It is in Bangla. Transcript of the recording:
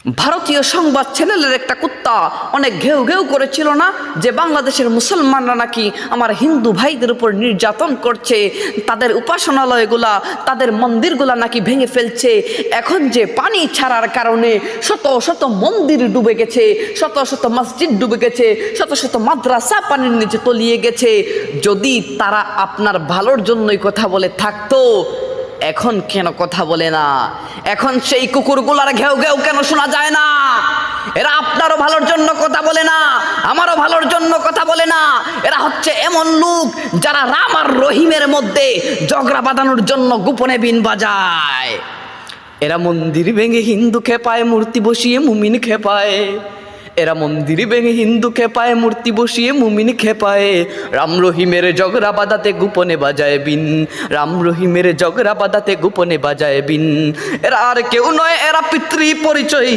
ভারতীয় সংবাদ চ্যানেলের একটা কুত্তা অনেক ঘেউ ঘেউ করেছিল না যে বাংলাদেশের মুসলমানরা নাকি আমার হিন্দু ভাইদের উপর নির্যাতন করছে, তাদের উপাসনালয়গুলা, তাদের মন্দিরগুলা নাকি ভেঙে ফেলছে। এখন যে পানি ছাড়ার কারণে শত শত মন্দির ডুবে গেছে, শত শত মসজিদ ডুবে গেছে, শত শত মাদ্রাসা পানির নিচে তলিয়ে গেছে। যদি তারা আপনার ভালোর জন্যই কথা বলে থাকতো, এখন কেন কথা বলে না? এখন সেই কুকুরগুলার ঘেউ ঘেউ কেন শোনা যায় না? এরা আপনারও ভালোর জন্য কথা বলে না, আমারও ভালোর জন্য কথা বলে না। এরা হচ্ছে এমন লোক যারা রাম আর রহিমের মধ্যে ঝগড়া বাঁধানোর জন্য গোপনে বিন বাজায়। এরা মন্দির ভেঙে হিন্দু খেপায়, মূর্তি বসিয়ে মুমিন খেপায়। এরা মন্দির ভেঙে হিন্দু খেপায়, মূর্তি বসিয়ে মুমিন খেপায়। রাম রহিমের ঝগড়া বাঁধাতে গোপনে বাজায় বিন, রাম রহিমের ঝগড়া বাঁধাতে গোপনে বাজায় বিন। এরা আর কেউ নয়, এরা পিতৃ পরিচয়।